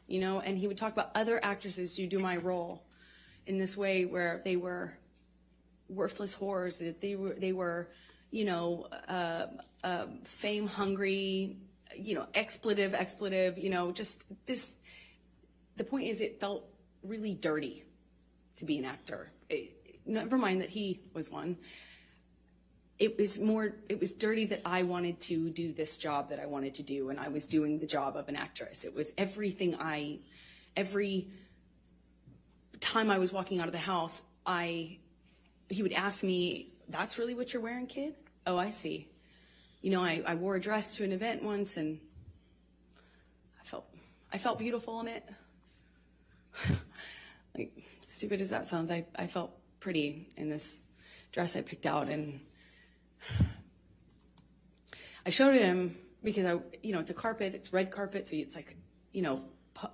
you know, and he would talk about other actresses who do my role in this way where they were worthless whores, that they were, you know, fame hungry, you know, expletive, you know, just this. The point is, it felt really dirty to be an actor. Never mind that he was one. It was dirty that I wanted to do this job that I wanted to do, and I was doing the job of an actress. It was every time I was walking out of the house, he would ask me, "That's really what you're wearing, kid? Oh, I see." You know, I wore a dress to an event once, and I felt beautiful in it. Like, stupid as that sounds, I felt pretty in this dress I picked out, and I showed it him because you know, it's a carpet, it's red carpet, so it's like, you know,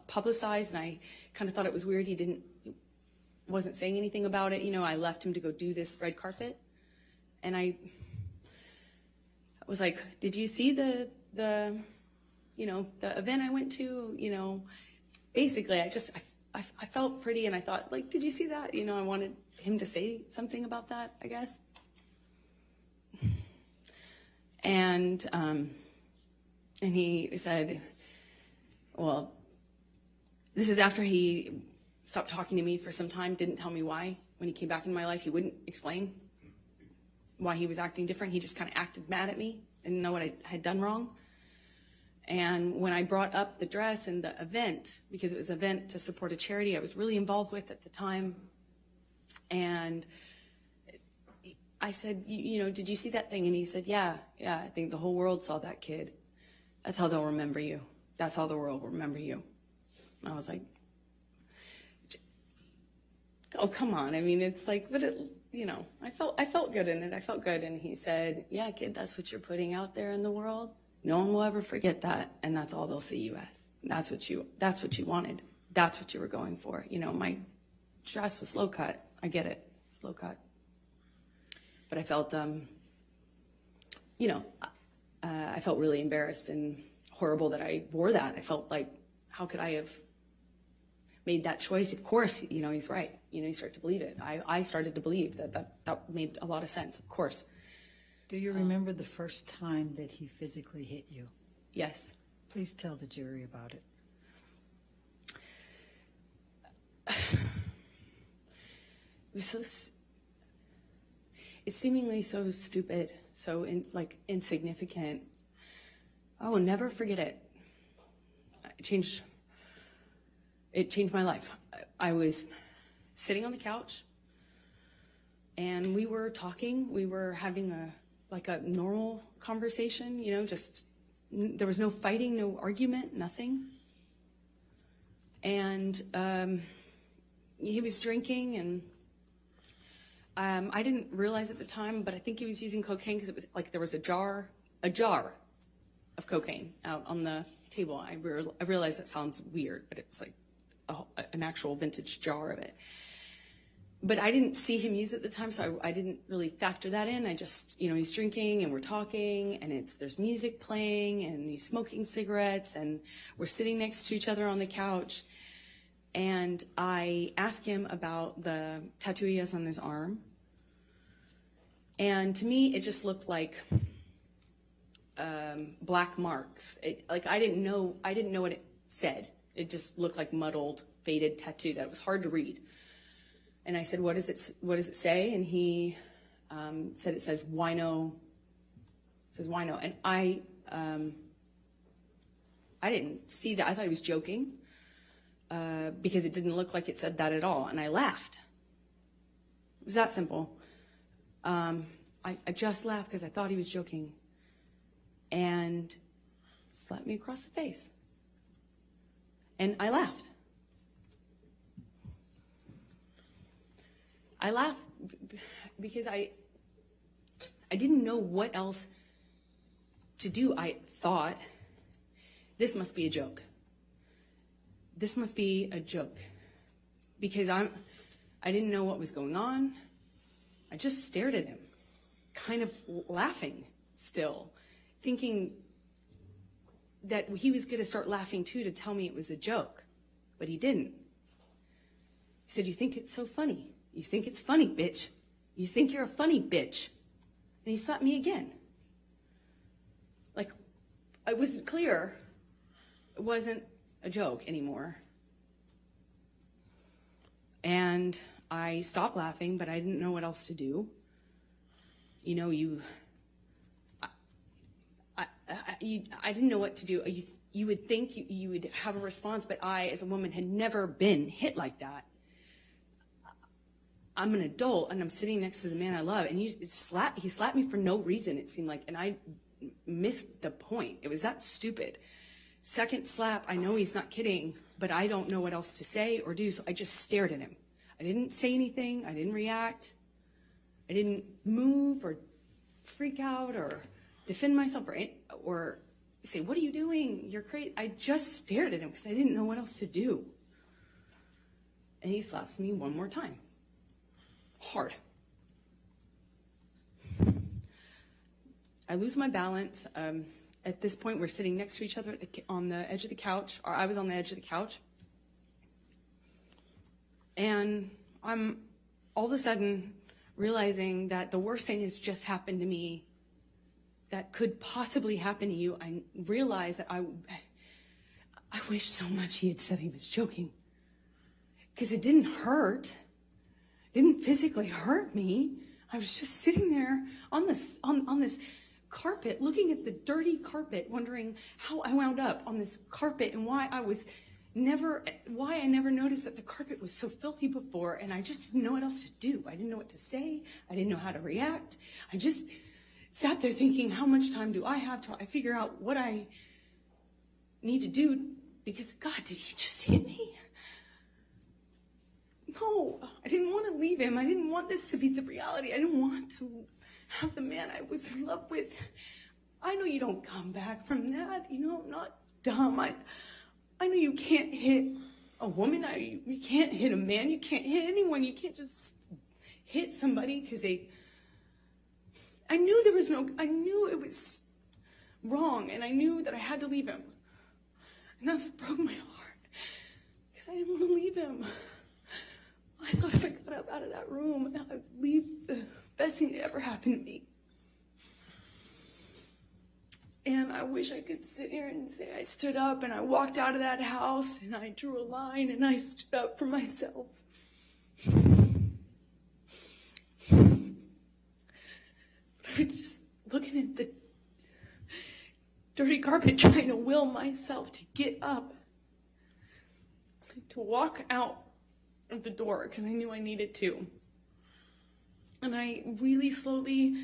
publicized, and I kind of thought it was weird he wasn't saying anything about it. You know, I left him to go do this red carpet, and I was like, "Did you see the you know, the event I went to?" You know, basically, I felt pretty, and I thought, like, "Did you see that?" You know, I wanted him to say something about that, I guess. And he said, well, this is after he stopped talking to me for some time, didn't tell me why. When he came back in my life, he wouldn't explain why he was acting different. He just kind of acted mad at me, didn't know what I had done wrong. And when I brought up the dress and the event, because it was an event to support a charity I was really involved with at the time, and I said, you know, "Did you see that thing?" And he said, yeah, I think the whole world saw that, kid. That's how they'll remember you. That's how the world will remember you. And I was like, oh, come on. I mean, it's like, but it, you know, I felt good in it. I felt good. And he said, yeah, kid, that's what you're putting out there in the world. No one will ever forget that. And that's all they'll see you as. That's what you wanted. That's what you were going for. You know, my dress was low cut. I get it. It's low cut. But I felt, you know, I felt really embarrassed and horrible that I wore that. I felt like, how could I have made that choice? Of course, you know, he's right. You know, you start to believe it. I started to believe that made a lot of sense, of course. Do you remember the first time that he physically hit you? Yes. Please tell the jury about it. It was it's seemingly so stupid, so insignificant. I will never forget it. It changed my life. I was sitting on the couch, and we were talking. We were having a normal conversation, you know, just there was no fighting, no argument, nothing. And he was drinking, and I didn't realize at the time, but I think he was using cocaine because it was like there was a jar of cocaine out on the table. I realize that sounds weird, but it was like an actual vintage jar of it. But I didn't see him use it at the time, so I didn't really factor that in. I just, you know, he's drinking and we're talking, and there's music playing, and he's smoking cigarettes, and we're sitting next to each other on the couch. And I asked him about the tattoo he has on his arm. And to me, it just looked like black marks. I didn't know what it said. It just looked like muddled, faded tattoo that was hard to read. And I said, what does it say? And he said it says wino. It says wino. And I didn't see that. I thought he was joking because it didn't look like it said that at all. And I laughed. It was that simple. I just laughed because I thought he was joking. And slapped me across the face. And I laughed. I laughed because I didn't know what else to do. I thought, this must be a joke. This must be a joke. Because I didn't know what was going on. I just stared at him, kind of laughing still, thinking that he was going to start laughing too to tell me it was a joke. but he didn't. He said, "You think it's so funny. You think it's funny, bitch. You think you're a funny bitch." And he slapped me again. Like, it was clear it wasn't a joke anymore. And I stopped laughing, but I didn't know what else to do. You know, I didn't know what to do. You would think you would have a response, but I, as a woman, had never been hit like that. I'm an adult, and I'm sitting next to the man I love, and he slapped me for no reason, it seemed like, and I missed the point. It was that stupid. Second slap, I know he's not kidding, but I don't know what else to say or do, so I just stared at him. I didn't say anything. I didn't react. I didn't move or freak out or defend myself or say, "What are you doing? You're crazy." I just stared at him because I didn't know what else to do. And he slaps me one more time. Hard. I lose my balance. At this point, we're sitting next to each other on the edge of the couch, or I was on the edge of the couch. And I'm all of a sudden realizing that the worst thing has just happened to me that could possibly happen to you. I realized that I wish so much he had said he was joking, because it didn't hurt. It didn't physically hurt me. I was just sitting there on this carpet, looking at the dirty carpet, wondering how I wound up on this carpet and why I never noticed that the carpet was so filthy before, and I just didn't know what else to do. I didn't know what to say. I didn't know how to react. I just sat there thinking, how much time do I have till I figure out what I need to do? Because, God, did he just hit me? No, I didn't want to leave him. I didn't want this to be the reality. I didn't want to have the man I was in love with. I know you don't come back from that. You know, I'm not dumb. I know you can't hit a woman. You can't hit a man. You can't hit anyone. You can't just hit somebody because I knew it was wrong, and I knew that I had to leave him. And that's what broke my heart, because I didn't want to leave him. I thought if I got up out of that room, I would leave the best thing that ever happened to me. And I wish I could sit here and say I stood up and I walked out of that house and I drew a line and I stood up for myself. But I was just looking at the dirty carpet, trying to will myself to get up, to walk out of the door, because I knew I needed to. And I really slowly,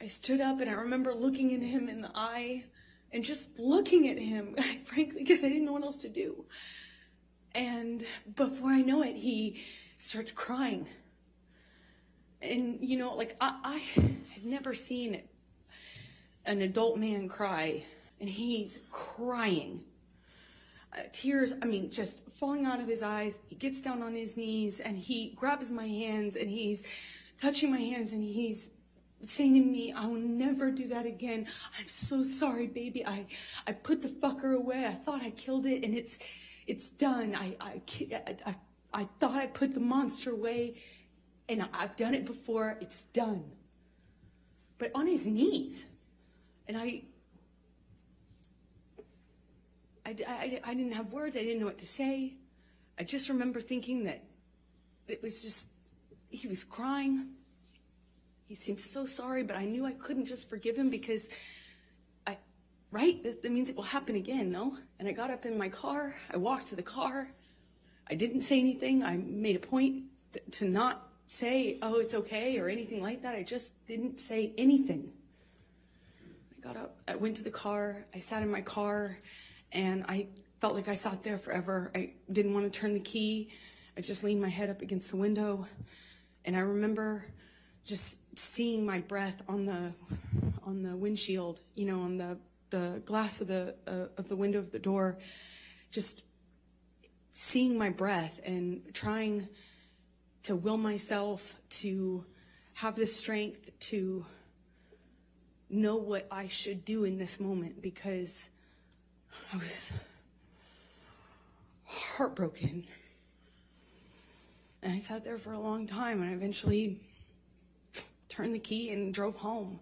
I stood up, and I remember looking at him in the eye and just looking at him, frankly, because I didn't know what else to do. And before I know it, he starts crying. And, you know, like, I had never seen an adult man cry, and he's crying. Tears, I mean, just falling out of his eyes. He gets down on his knees, and he grabs my hands, and he's touching my hands, and he's saying to me, "I will never do that again. I'm so sorry, baby. I put the fucker away. I thought I killed it, and it's done. I thought I put the monster away, and I've done it before. It's done." But on his knees. And I didn't have words. I didn't know what to say. I just remember thinking that it was just, he was crying. He seemed so sorry, but I knew I couldn't just forgive him because that means it will happen again, no? And I got up in my car. I walked to the car. I didn't say anything. I made a point to not say, "Oh, it's okay," or anything like that. I just didn't say anything. I got up. I went to the car. I sat in my car. And I felt like I sat there forever. I didn't want to turn the key. I just leaned my head up against the window. And I remember just seeing my breath on the windshield, you know, on the glass of the window of the door, just seeing my breath and trying to will myself to have the strength to know what I should do in this moment, because I was heartbroken. And I sat there for a long time, and I eventually turned the key and drove home.